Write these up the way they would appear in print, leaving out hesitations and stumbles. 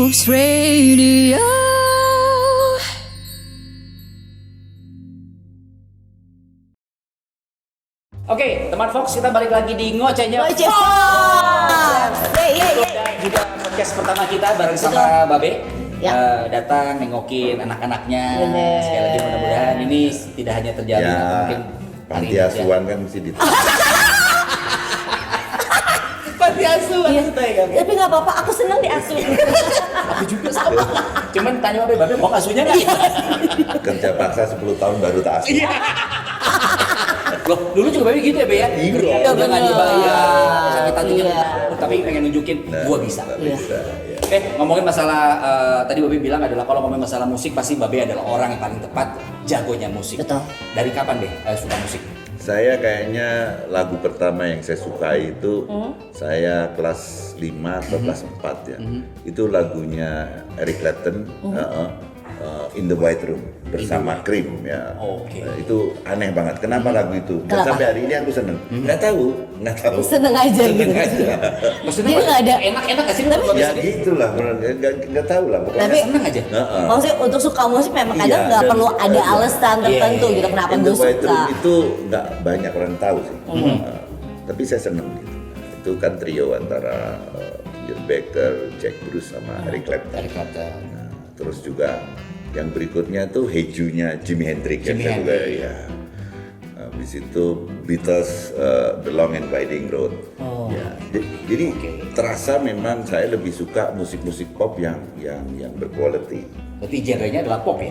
Folks Radio. Oke, teman Fox, kita balik lagi di Ngocehnya Fox. Juga podcast pertama kita bareng sama Babe. Ya. Datang nengokin anak-anaknya. Bener. Sekali lagi mudah-mudahan ini tidak hanya terjadi Ya, mungkin panti asuhan kan mesti panti asuhan Iya. kita ya kan. Tapi nggak apa-apa, aku senang diasuh. Aku juga sama. Cuman tanya Babe mau asuhnya nggak? kerja paksa 10 tahun baru tak asuh. Loh, dulu juga Babe gitu ya, Be ya? Iya. Kerja udah nggak dibayar, sakit hatinya. Iya. Tapi pengen nunjukin gua bisa. Nggak bisa, ya. Oke, ngomongin masalah tadi Babe bilang adalah kalau ngomongin masalah musik pasti Babe adalah orang yang paling tepat jagonya musik. Betul. Dari kapan deh suka musik? Saya kayaknya lagu pertama yang saya sukai itu saya kelas 5 atau kelas 4 ya. Itu lagunya Eric Clapton, In the White Room bersama Cream ya. Oke. Itu aneh banget. Kenapa lagu itu? Dan Kenapa? sampai hari ini aku seneng. Nggak tahu. Seneng aja gitu. Maksudnya Jadi nggak ada. enak-enak gak sih? Tapi- Babe Ya sendiri? gitulah, nggak tahu lah. Pokoknya Tapi- seneng aja. Heeh. Maksudnya untuk suka musik memang Iya, kadang nggak dan- perlu ada alasan tertentu iya. gitu kenapa In gue the White suka. Room itu nggak banyak orang tahu sih. Tapi saya seneng gitu. Itu kan trio antara Ginger Baker, Jack Bruce sama Eric Clapton. Dari Clapton. Nah, terus juga yang berikutnya tuh Hejunya Jimi Hendrix yang Jimi saya juga Hendrix. ya. Habis itu Beatles The Long and Winding Road. Ya. Jadi terasa memang saya lebih suka musik-musik pop yang berquality. Berarti genrenya adalah pop ya?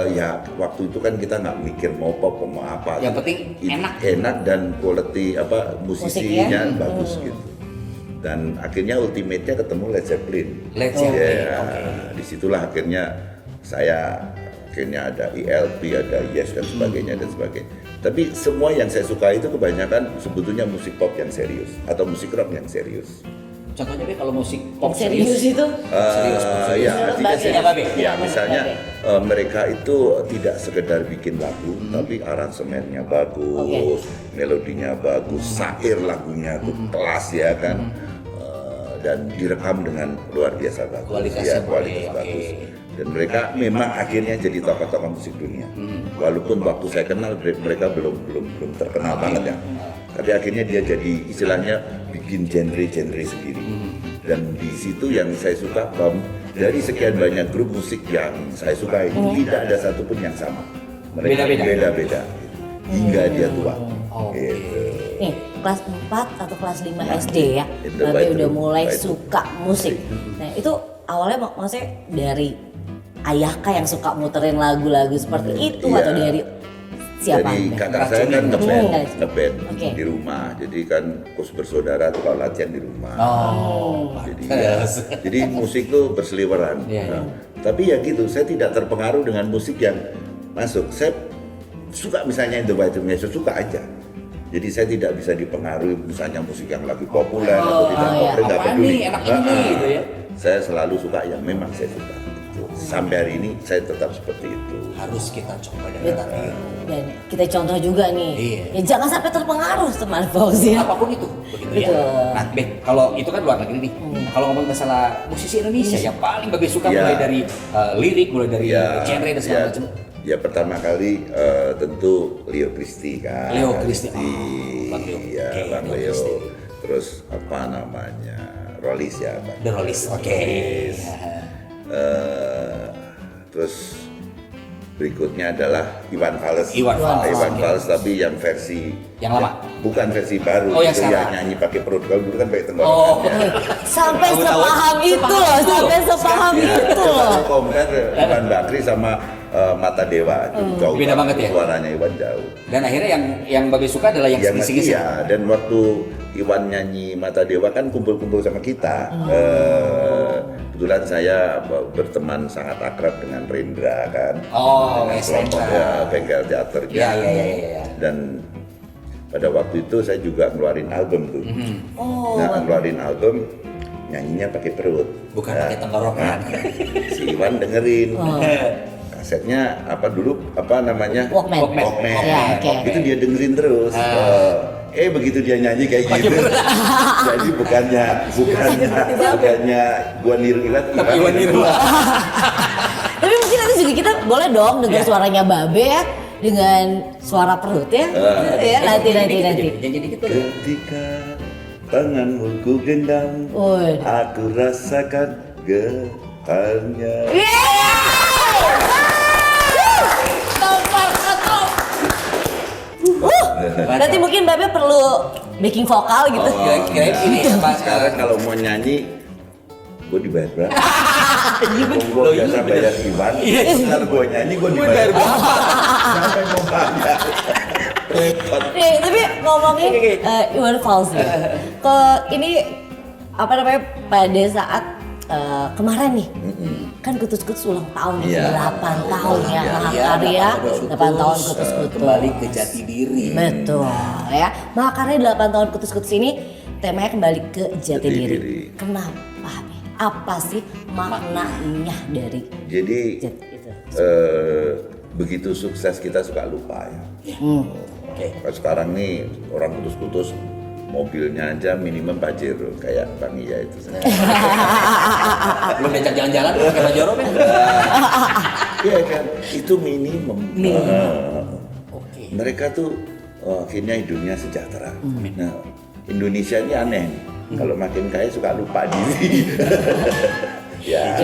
Ya waktu itu kan kita nggak mikir mau pop mau apa. Yang penting enak. dan quality musisinya Musiknya. bagus gitu. Dan akhirnya ultimate-nya ketemu Led Zeppelin. Led Zeppelin, Ya, oke. disitulah akhirnya saya ada ELP, ada Yes dan sebagainya dan sebagainya. Tapi semua yang saya suka itu kebanyakan sebetulnya musik pop yang serius atau musik rock yang serius. Contohnya Be kalau musik pop Serius itu? Serius, pop serius. Ya, artinya Babe. serius. Babe. Ya, misalnya mereka itu tidak sekedar bikin lagu, tapi aransemennya bagus, melodinya bagus, syair lagunya tuh kelas ya kan, dan direkam dengan luar biasa bagus, Kualitasnya kualitas boleh, bagus. oke. Dan mereka memang akhirnya jadi tokoh-tokoh musik dunia. Walaupun waktu saya kenal mereka belum terkenal banget ya. Tapi akhirnya dia jadi istilahnya bikin genre-genre sendiri. Dan di situ yang saya suka dari sekian banyak grup musik yang saya suka itu tidak ada satupun yang sama. Mereka Beda-beda. beda hingga dia tua. Oke. Gitu. Nih, kelas 4 atau kelas 5 SD ya, In the Babe White udah Room. mulai White Room. suka musik. Nah itu awalnya maksudnya dari ayah kah yang suka muterin lagu-lagu seperti itu Iya. atau dari siapa? Jadi Anda? kakak saya kan ngeband Oke. di rumah. Jadi kan kos bersaudara tuh kalau latihan di rumah. Jadi jadi musik tuh berseliweran. Iya, iya. Nah, tapi ya gitu, saya tidak terpengaruh dengan musik yang masuk. Saya suka misalnya The White Room, saya suka aja. Jadi saya tidak bisa dipengaruhi misalnya musik yang lagi populer atau tidak iya. populer, nggak Apaan peduli. nih, enak ini nih, gitu ya. Saya selalu suka yang memang saya suka. Gitu. Sampai hari ini saya tetap seperti itu. Harus kita coba dan Betul. kita Dan kita contoh juga nih, Iya. ya jangan sampai terpengaruh teman Fox ya. apapun itu begitu Betul. ya. Nah, Be, kalau itu kan luar negeri nih. Kalau ngomong masalah musisi Indonesia yang paling Babe suka Ya. mulai dari lirik, mulai dari Ya, genre dan segala ya. macam. Ya pertama kali tentu Leo Christie kan. Leo Christie. Bang Bang Leo. Ya, Oke, Bang Leo Leo. Christie. Terus apa namanya? Rollis ya, Bang. The Rollies. Oke. Rollies. Terus berikutnya adalah Iwan Fals. Iwan Fals, Iwan oke. Fals tapi yang versi Yang lama? bukan versi baru. Oh, yang itu ya sekarang. nyanyi pakai perut. Kalau dulu kan pakai tenggorokan. Oh. ya. Sampai Tahu-tahu. sepaham itu loh, sampai sepaham Ya, itu coba loh. lu compare Iwan Bakri sama Mata Dewa. Jauh Beda banget ya? Suaranya Iwan jauh. Dan akhirnya yang Babe suka adalah yang sing-sing. iya, dan waktu Iwan nyanyi Mata Dewa kan kumpul-kumpul sama kita. Kebetulan saya berteman sangat akrab dengan Rendra kan. Oh, dengan Mas kelompok Rendra. ya, bengkel teaternya. Iya. Dan pada waktu itu saya juga ngeluarin album tuh. Oh, Nah, ngeluarin album nyanyinya pakai perut. Bukan Nah, pakai tenggorokan. Si Iwan dengerin. Kasetnya apa dulu apa namanya? Walkman. Walkman. Ya, oke. Itu dia dengerin terus. begitu dia nyanyi kayak gitu. Jadi bukannya gua niru Iwan niru. Tapi mungkin nanti juga kita boleh dong dengar suaranya Babe ya dengan suara perut ya. Ya nanti. Janji dikit tuh. Ketika tanganmu ku genggam, aku rasakan getarnya. Nanti mungkin Babe perlu backing vokal gitu. Kira-kira ini apa Sekarang kalau mau nyanyi, gue dibayar berapa? Gue biasa bayar Iwan. Kalau gue nyanyi, gue dibayar berapa? Sampai mau bayar. Repot. Tapi ngomongin Iwan Fals ya. Ini apa namanya pada saat kemarin nih kan Kutus-Kutus ulang tahun 8 tahun ya Mahakarya 8 tahun Kutus-Kutus kembali ke jati diri. Betul ya, Mahakarya 8 tahun Kutus-Kutus ini temanya kembali ke jati diri. Kenapa? Apa sih maknanya dari Jadi itu? begitu sukses kita suka lupa ya. Kalau sekarang nih orang Kutus-Kutus mobilnya aja minimum Pajero kayak Bang Iya itu. Belum diajak jalan-jalan pakai Pajero kan? Iya kan, itu minimum. Oke. Mereka tuh akhirnya hidupnya sejahtera. Nah, Indonesia ini aneh. Kalau makin kaya suka lupa diri. Ya.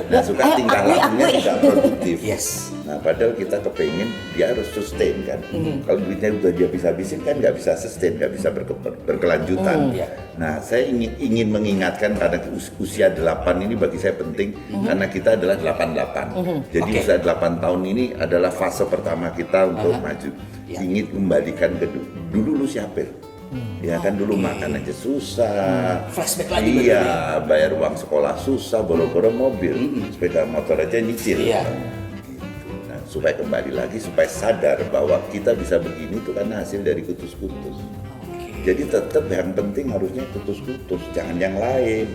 Nah, suka tingkah lakunya tidak produktif. Yes. Nah, padahal kita kepengen dia harus sustain kan. Kalau duitnya udah dia bisa habisin kan nggak bisa sustain, nggak bisa berkelanjutan. Nah, saya ingin mengingatkan karena usia 8 ini bagi saya penting karena kita adalah 88. Jadi usia 8 tahun ini adalah fase pertama kita untuk maju. Ingin kembalikan ke dulu lu siapa? Ya kan dulu makan aja susah. Flashback lagi. Iya, bayar uang sekolah susah, boro-boro mobil, sepeda motor aja nyicil. Iya. Nah, supaya kembali lagi, supaya sadar bahwa kita bisa begini itu karena hasil dari Kutus-Kutus. Jadi tetap yang penting harusnya Kutus-Kutus, jangan yang lain.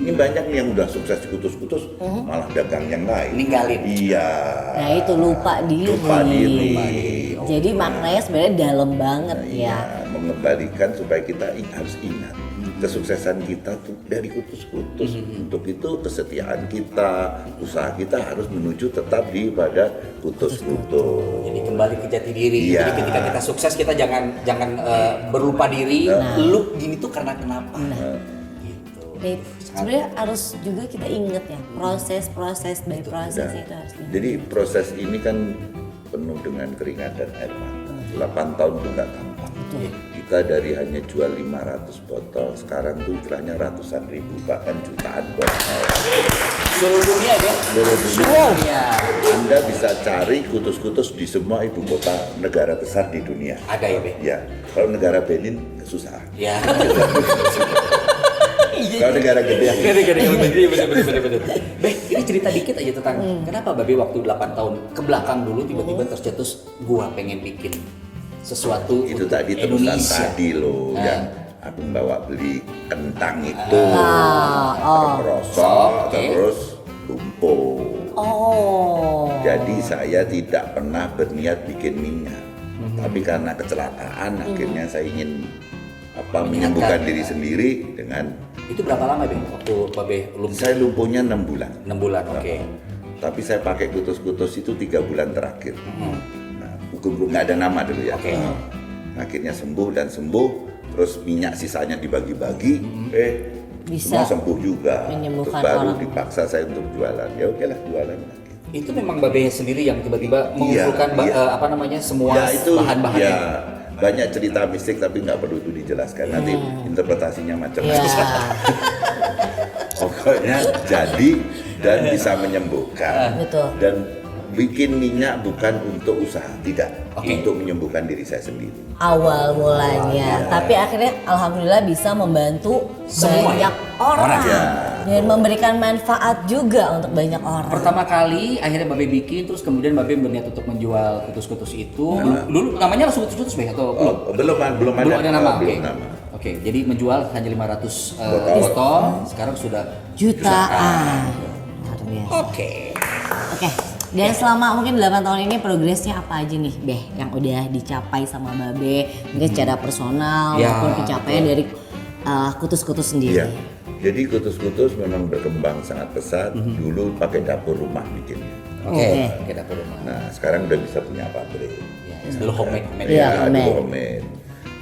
Ini banyak nih yang udah sukses di Kutus-Kutus, malah dagang yang lain. Ninggalin. Iya. Nah itu lupa diri. Lupa diri. Jadi maknanya sebenarnya dalam banget ya. Mengembalikan supaya kita harus ingat kesuksesan kita tuh dari Kutus-Kutus. Untuk itu kesetiaan kita, usaha kita harus menuju tetap di pada Kutus-Kutus. Jadi kembali ke jati diri. Iya. Jadi ketika kita sukses kita jangan berlupa diri. Lu gini tuh karena kenapa? Gitu. Sebenarnya harus juga kita ingat ya proses by proses itu harus. Jadi proses ini kan penuh dengan keringat dan air mata. 8 tahun itu nggak gampang. Kita dari hanya jual 500 botol, sekarang tuh istilahnya ratusan ribu, bahkan jutaan botol. Seluruh dunia ya? Seluruh dunia. Wow. Anda bisa cari Kutus-Kutus di semua ibu kota negara besar di dunia. Ada ya, Be? Ya, kalau negara Benin susah. Ya. Kalau negara gede yang Bener. Beh, ini cerita dikit aja tentang kenapa Babe waktu 8 tahun ke belakang dulu tiba-tiba tercetus gua pengen bikin sesuatu itu untuk tadi terusan Indonesia. tadi loh yang aku bawa beli kentang itu merosot terus tumpul. Jadi saya tidak pernah berniat bikin minyak, tapi karena kecelakaan akhirnya saya ingin menyembuhkan diri sendiri dengan. Itu berapa lama Bang waktu Babe lumpuh? Saya lumpuhnya 6 bulan. 6 bulan, oke. Tapi saya pakai Kutus-Kutus itu 3 bulan terakhir. Nah, nggak ada nama dulu ya. Oke. Akhirnya sembuh dan sembuh, terus minyak sisanya dibagi-bagi, bisa semua sembuh juga. Terus menyembuhkan baru orang. dipaksa saya untuk jualan. Ya oke lah jualan lagi. Itu memang Babe sendiri yang tiba-tiba mengumpulkan semua Ya itu bahan-bahannya. ya banyak cerita mistik tapi nggak perlu itu dijelaskan. Nanti interpretasinya macam-macam. Pokoknya jadi dan bisa menyembuhkan. Betul. Dan bikin minyak bukan untuk usaha, tidak. Oke. Untuk menyembuhkan diri saya sendiri. Awal mulanya, tapi akhirnya alhamdulillah bisa membantu Semua banyak ya? orang Ya. dan memberikan manfaat juga untuk banyak orang. Pertama kali akhirnya Babe bikin, terus kemudian Babe berniat untuk menjual Kutus-Kutus itu. Dulu namanya langsung Kutus-Kutus Be atau belum? Belum ada nama. Oke. belum nama. Oke, jadi menjual hanya 500 Botol. botol, sekarang sudah Jutaan. Luar biasa. Oke. Oke, Dan selama mungkin 8 tahun ini progresnya apa aja nih, Beh, yang udah dicapai sama Babe, mungkin secara personal Ya, maupun pencapaian dari Kutus-Kutus sendiri. Iya. Jadi Kutus-Kutus memang berkembang sangat pesat. Dulu pakai dapur rumah bikinnya. Oke, kita ke rumah. Nah, sekarang udah bisa punya pabrik. Ya, dulu homemade. Iya, homemade. dulu homemade.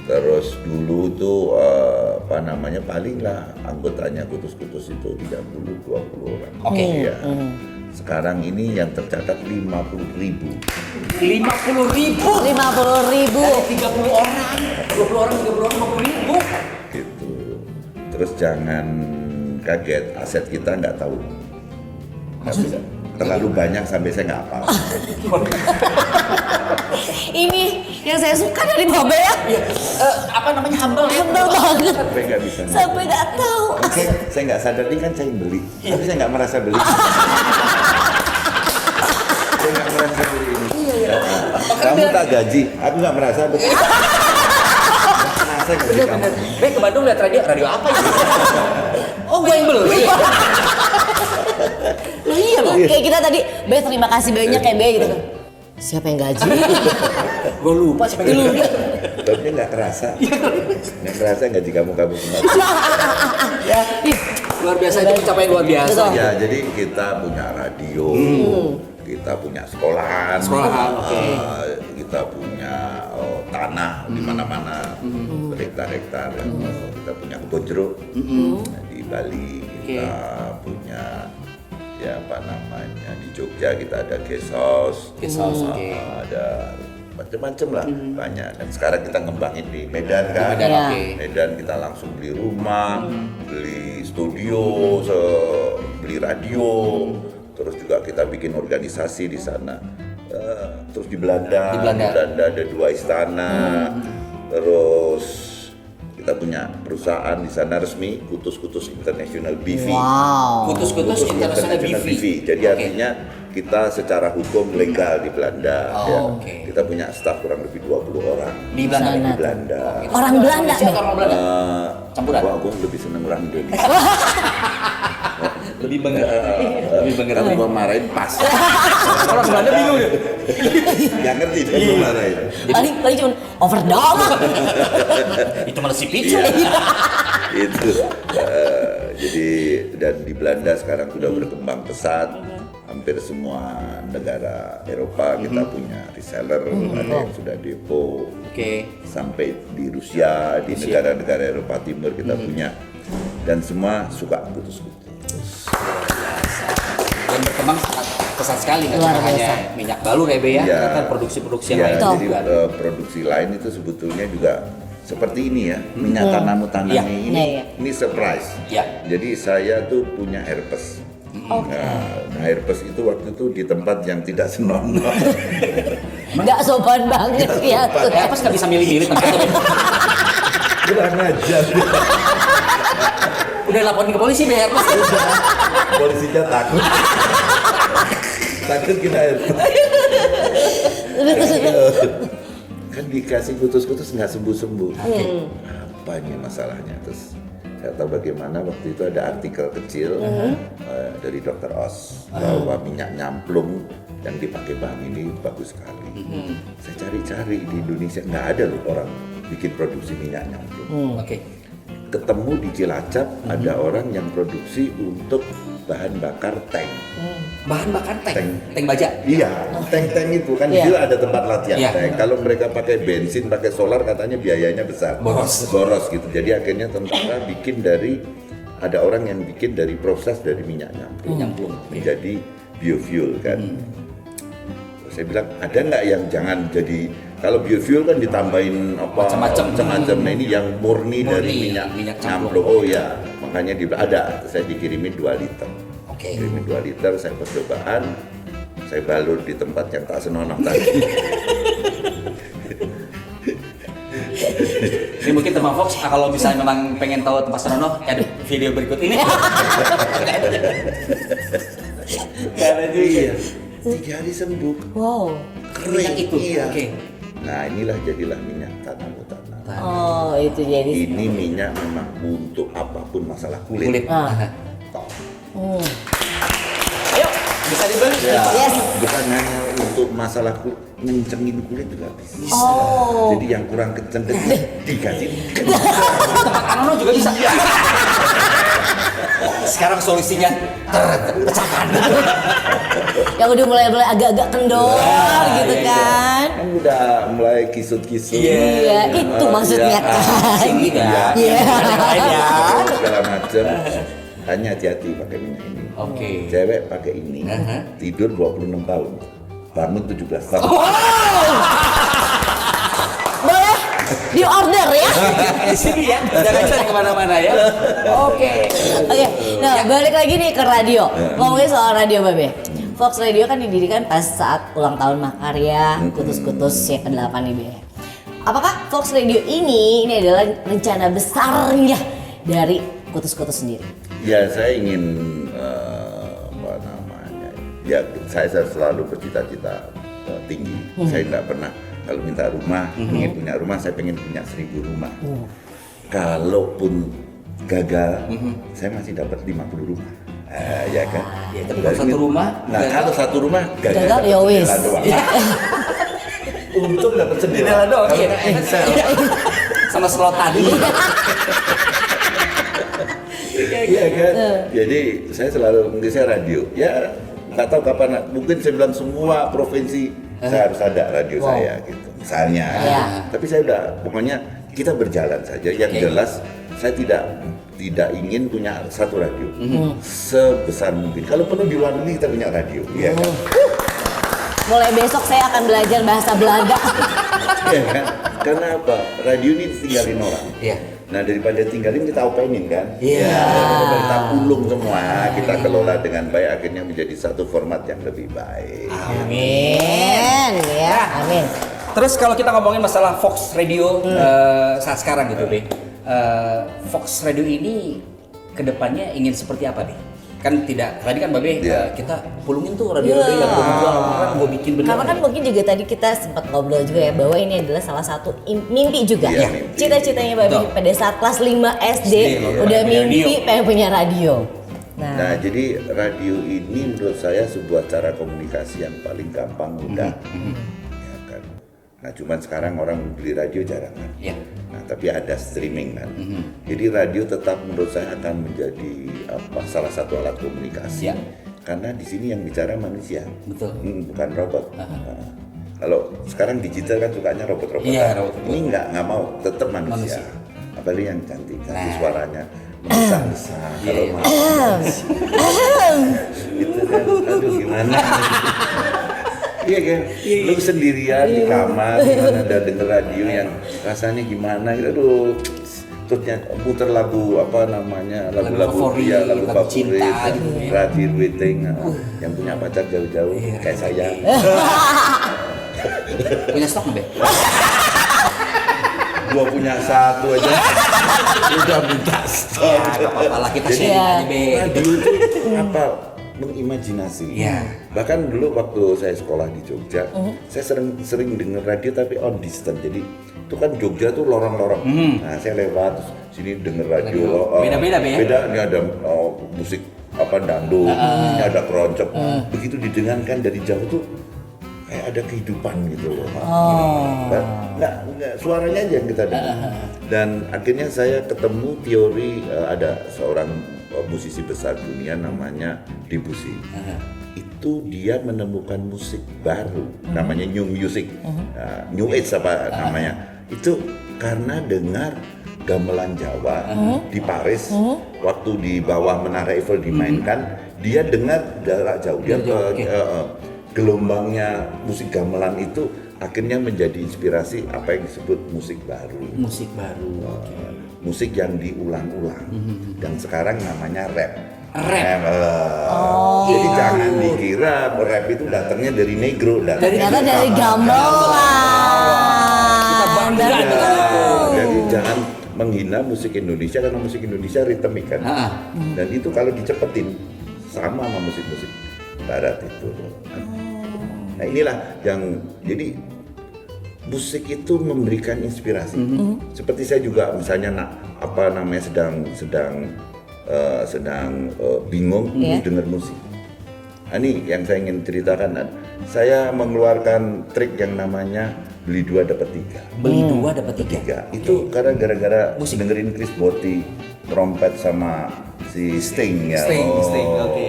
Terus dulu tuh paling lah anggotanya Kutus-Kutus itu 30-20 orang. Oke. Iya. Sekarang ini yang tercatat 50.000. 50.000. 50.000. Dari 30 orang, 20 orang, 30 orang, 50.000. Gitu. Terus jangan kaget, aset kita nggak tahu. Nggak bisa. Terlalu banyak sampai saya nggak hafal. Ini yang saya suka dari Babe ya. Apa namanya, humble ya? Humble banget. Sampai nggak bisa. Sampai nggak tahu. Saya nggak sadar ini kan saya yang beli, tapi saya nggak merasa beli. Saya nggak merasa beli ini. Kamu tak gaji, aku nggak merasa. Merasa gaji kamu. Be, ke Bandung lihat radio apa ya? Oh, gue yang beli. Nah, iya loh. Kayak kita tadi, Be terima kasih banyak ya Be gitu kan. Siapa yang gaji? Gue lupa siapa yang beli. Tapi nggak kerasa. Nggak kerasa gaji kamu semua. Ya, luar biasa, itu pencapaian luar biasa. Betul. Ya, jadi kita punya radio, kita punya sekolahan, Oke. kita punya tanah di mana-mana, hektar-hektar. Kita punya kebun jeruk di Bali, kita punya di Jogja kita ada guest house, Oke. ada macam-macam lah, banyak. Dan sekarang kita ngembangin di Medan kan, Medan, Ya. oke. Medan kita langsung beli rumah, beli studio, beli radio, terus juga kita bikin organisasi di sana. Terus di Belanda ada 2 istana, terus kita punya perusahaan di sana resmi, Kutus-Kutus International BV. Wow. Kutus-Kutus International BV. Jadi Oke. artinya kita secara hukum legal di Belanda. Oh, ya. oke. Kita punya staf kurang lebih 20 orang Di Belanda. Sana. di Belanda. Orang Belanda, Siapa Be? orang Belanda? Campuran? Gua lebih seneng orang Indonesia. Lebih banget. Kalau gua marahin pas. Orang Belanda bingung ya. Nggak ngerti dia gua marahin. Paling cuma overdose. Itu malah si Picu. Itu jadi dan di Belanda sekarang sudah berkembang pesat. Hampir semua negara Eropa kita punya reseller, ada yang sudah depo. Oke. Sampai di Rusia, di negara-negara Eropa Timur kita punya, dan semua suka Kutus-Kutus. Dan berkembang sangat pesat sekali, nggak Luar cuma hanya biasa. minyak balur ya Be ya, Iya. kan produksi-produksi yang Ya, lain jadi juga. produksi lain itu sebetulnya juga seperti ini ya, minyak tanam Iya. ini surprise. Iya. Jadi saya tuh punya herpes. Nah, herpes itu waktu itu di tempat yang tidak senonoh. Nggak sopan banget ya tuh. Apa nggak bisa milih-milih tempat? Kurang ajar. Udah laporin ke polisi Be, herpes. Polisinya takut. Takut kita herpes. Kan dikasih Kutus-Kutus nggak sembuh-sembuh. Apa ini masalahnya? Terus saya tahu bagaimana waktu itu ada artikel kecil dari Dr. Oz bahwa minyak nyamplung yang dipakai bahan ini bagus sekali. Saya cari-cari di Indonesia nggak ada loh orang bikin produksi minyak nyamplung. Oke. Ketemu di Cilacap ada orang yang produksi untuk bahan bakar tank. Bahan bakar tank Tank. baja. Iya, tank-tank itu kan Iya. di situ ada tempat latihan Iya. tank. Kalau mereka pakai bensin, pakai solar katanya biayanya besar. Boros gitu. Jadi akhirnya tentara bikin ada orang yang bikin dari proses dari minyak nyamplung menjadi biofuel kan. Saya bilang ada nggak yang jangan jadi, kalau biofuel kan ditambahin macam-macam. Nah ini yang murni dari minyak nyamplung. Oh ya, makanya ada. Saya dikirimin 2 liter. Oke. Kirimin 2 liter, saya percobaan, saya balur di tempat yang tak senonoh tadi. Ini mungkin teman Fox, kalau misalnya memang pengen tahu tempat senonoh, ada video berikut ini. Karena juga 3 hari sembuh. Wow. Minyak itu. Iya. Oke. Nah inilah jadilah minyak tanam utama. Oh, itu jadi. Ini minyak memang untuk apapun masalah kulit. Kulit. Ah. Top. Ayo, Bisa dibeli. Ya, Yes. bukan hanya untuk masalah ngencengin kulit juga bisa. Oh. Jadi yang kurang kenceng dikasih. Tempat Anono juga bisa. Sekarang solusinya terpecahkan. Yang udah mulai agak-agak kendor gitu iya. kan. Kan udah mulai kisut-kisut. Iya, itu maksudnya kan. Sini kan. Iya. Segala macam. Hanya hati-hati pakai minyak ini. Oke. Cewek pakai ini. Tidur 26 tahun. Bangun 17 tahun. Boleh di order ya. Di sini ya, jangan cari kemana-mana ya. Oke. Oke, nah balik lagi nih ke radio. Ngomongin soal radio Babe. Fox Radio kan didirikan pas saat ulang tahun Makarya Kutus-Kutus yang ke-8 nih Be. Apakah Fox Radio ini adalah rencana besarnya dari Kutus-Kutus sendiri? Ya saya ingin apa namanya? Ya saya selalu bercita-cita tinggi. Saya nggak pernah kalau minta rumah, ingin punya rumah, saya pengen punya 1000 rumah. Kalaupun gagal, saya masih dapat 50 rumah. Ya kan? Ya, tapi kalau satu rumah, nah gagal. kalau satu rumah Gagal ya wis. jendela doang. Untung dapat Jendela doang. Kalau Iya. saya Sama slot tadi. Iya kan? Jadi saya selalu mungkin saya radio. Ya nggak tahu kapan. Mungkin saya bilang semua provinsi saya harus ada radio saya gitu. Misalnya. Iya. Tapi saya udah pokoknya kita berjalan saja. Yang jelas saya tidak ingin punya satu radio sebesar mungkin. Kalau perlu di luar negeri kita punya radio. Iya kan? Mulai besok saya akan belajar bahasa Belanda. Iya kan? Karena apa? Radio ini tinggalin orang. Iya. Nah daripada tinggalin kita openin kan? Iya. Daripada kita pulung semua, kita kelola dengan baik akhirnya menjadi satu format yang lebih baik. Amin ya, amin. Terus kalau kita ngomongin masalah Fox Radio saat sekarang gitu, Be. Fox Radio ini kedepannya ingin seperti apa, Be? Kan tidak, tadi kan Babe kita pulungin tuh radio-radio yang orang gue bikin bener. Karena kan mungkin juga tadi kita sempat ngobrol juga ya bahwa ini adalah salah satu mimpi juga. Iya, mimpi. Cita-citanya Babe Betul. pada saat kelas 5 SD udah punya mimpi radio. pengen punya radio. Nah jadi radio ini menurut saya sebuah cara komunikasi yang paling gampang, mudah. Ya kan? Nah cuman sekarang orang beli radio jarang kan. Iya. Nah tapi ada streaming kan. Jadi radio tetap menurut saya akan menjadi salah satu alat komunikasi. Iya. Karena di sini yang bicara manusia. Betul. Bukan robot. Nah, kalau sekarang digital kan sukanya robot-robot. Iya, robot. Ini nggak mau, tetap manusia. Apalagi yang cantik, suaranya membesar-besar. Kalau Iya. mau itu kan, aduh gimana? Iya kan, lu sendirian di kamar, gimana ada denger radio yang rasanya gimana? Aduh, terusnya puter lagu apa namanya, lagu-lagu favorit, dia, lagu lagu favorit, cinta gitu ya. radio waiting, yang punya pacar jauh-jauh kayak saya. Punya stok nggak, Be? Gua punya satu aja, udah minta stop. Ya, nggak apa-apa lah, kita Jadi, sharing aja, Be. radio itu apa? Mengimajinasi. Iya. Bahkan dulu waktu saya sekolah di Jogja, saya sering denger radio tapi on distance. Jadi itu kan Jogja tuh lorong-lorong. Nah saya lewat terus sini denger radio. Beda-beda, Be, ya? Beda, ini ada musik apa dangdut, ini ada keroncong. Begitu didengarkan dari jauh tuh kayak ada kehidupan gitu loh. Nggak, suaranya aja yang kita dengar. Dan akhirnya saya ketemu teori ada seorang musisi besar dunia namanya Debussy. Itu dia menemukan musik baru, namanya new music, new age apa namanya. Itu karena dengar gamelan Jawa di Paris, waktu di bawah Menara Eiffel dimainkan, dia dengar jarak jauh, dia gelombangnya musik gamelan itu akhirnya menjadi inspirasi apa yang disebut musik baru. Musik baru. Musik yang diulang-ulang dan sekarang namanya rap. Rap. Jadi jangan dikira rap itu datangnya dari negro, Ternyata dari gamelan. Kita bangga dengan itu. Jadi jangan menghina musik Indonesia karena musik Indonesia ritmik kan. Dan itu kalau dicepetin sama musik-musik barat itu. Nah inilah yang jadi musik itu memberikan inspirasi. Seperti saya juga misalnya sedang bingung dengar musik. Ini yang saya ingin ceritakan, saya mengeluarkan trik yang namanya beli 2 dapat 3. Beli 2 dapat 3. Itu karena gara-gara dengerin Chris Botti trompet sama si Sting ya. Sting, oke.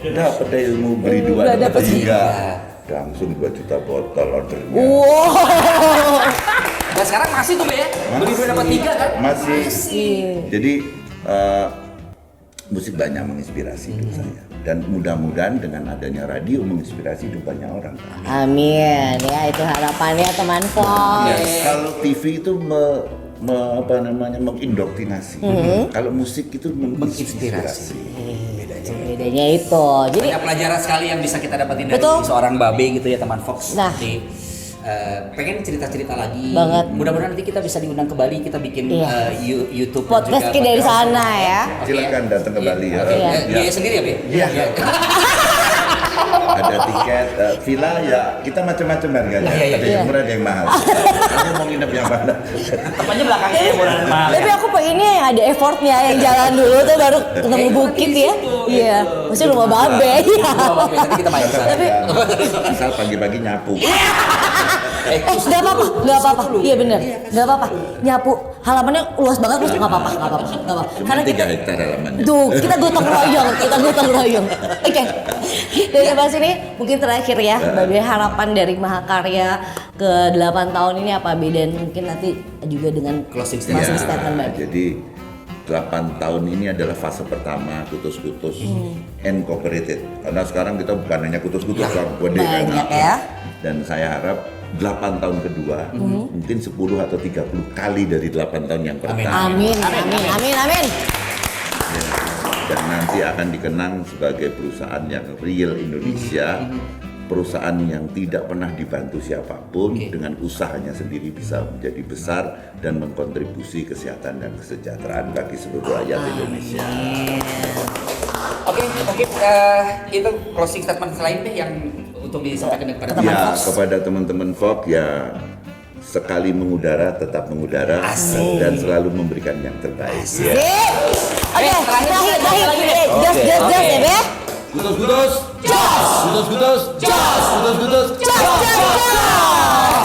Dapat deh ilmu beli 2 dapat 3. Langsung 2 juta botol ordernya. Wow. Dan sekarang masih tuh ya? Beli 2 dapat 3 kan? Masih. Iya. Jadi musik banyak menginspirasi hidup saya, dan mudah-mudahan dengan adanya radio menginspirasi hidup banyak orang. Amin, ya itu harapannya teman Fox. Kalau TV itu mengindoktrinasi, kalau musik itu menginspirasi. Bedanya itu. Jadi Banyak pelajaran sekali yang bisa kita dapatin dari Betul. seorang Babe gitu ya teman Fox. Nah. Jadi, pengen cerita-cerita lagi. Banget. Mudah-mudahan nanti kita bisa diundang ke Bali, kita bikin Iya. YouTube podcast juga, dari podcast. sana ya. Silakan datang ke Bali ya. Oke. Iya. Biaya sendiri ya, Be? Iya. Ada tiket, villa ya, kita macam-macam harganya. Iya, iya, Ada iya. yang murah, ada yang mahal. Aku mau nginep yang mana? Tempatnya belakangnya yang murah dan mahal. Tapi aku pengennya yang ada effortnya, yang jalan dulu tuh baru ketemu bukit ya. Iya, maksudnya rumah Babe. Iya. Nanti kita main sana. Tapi Asal pagi-pagi nyapu. nggak apa-apa. Iya bener, nggak apa-apa. Nyapu halamannya luas banget, terus nggak apa-apa. Cuma Karena 3 kita hektar halamannya. Tuh, kita gotong royong. Oke. Dari bahas ini mungkin terakhir ya, Babe, harapan dari Mahakarya ke 8 tahun ini apa, Be? Dan mungkin nanti juga dengan Closing statement Babe. Jadi 8 tahun ini adalah fase pertama kutus-kutus incorporated. Karena sekarang kita bukan hanya kutus-kutus gede kan. Banyak ya. Dan saya harap 8 tahun kedua mungkin 10 atau 30 kali dari 8 tahun yang pertama. Amin. Ya, dan nanti akan dikenang sebagai perusahaan yang real Indonesia, perusahaan yang tidak pernah dibantu siapapun, dengan usahanya sendiri bisa menjadi besar dan mengkontribusi kesehatan dan kesejahteraan bagi seluruh rakyat Indonesia. Oke, itu closing statement selain deh yang untuk disampaikan kepada teman Ya, Fox. kepada teman-teman Fox ya, sekali mengudara tetap mengudara dan selalu memberikan yang terbaik. Ya. Oke, terakhir. Just ya, Be. Kutus-kutus, jos! Kutus-kutus, jos! Kutus-kutus, jos!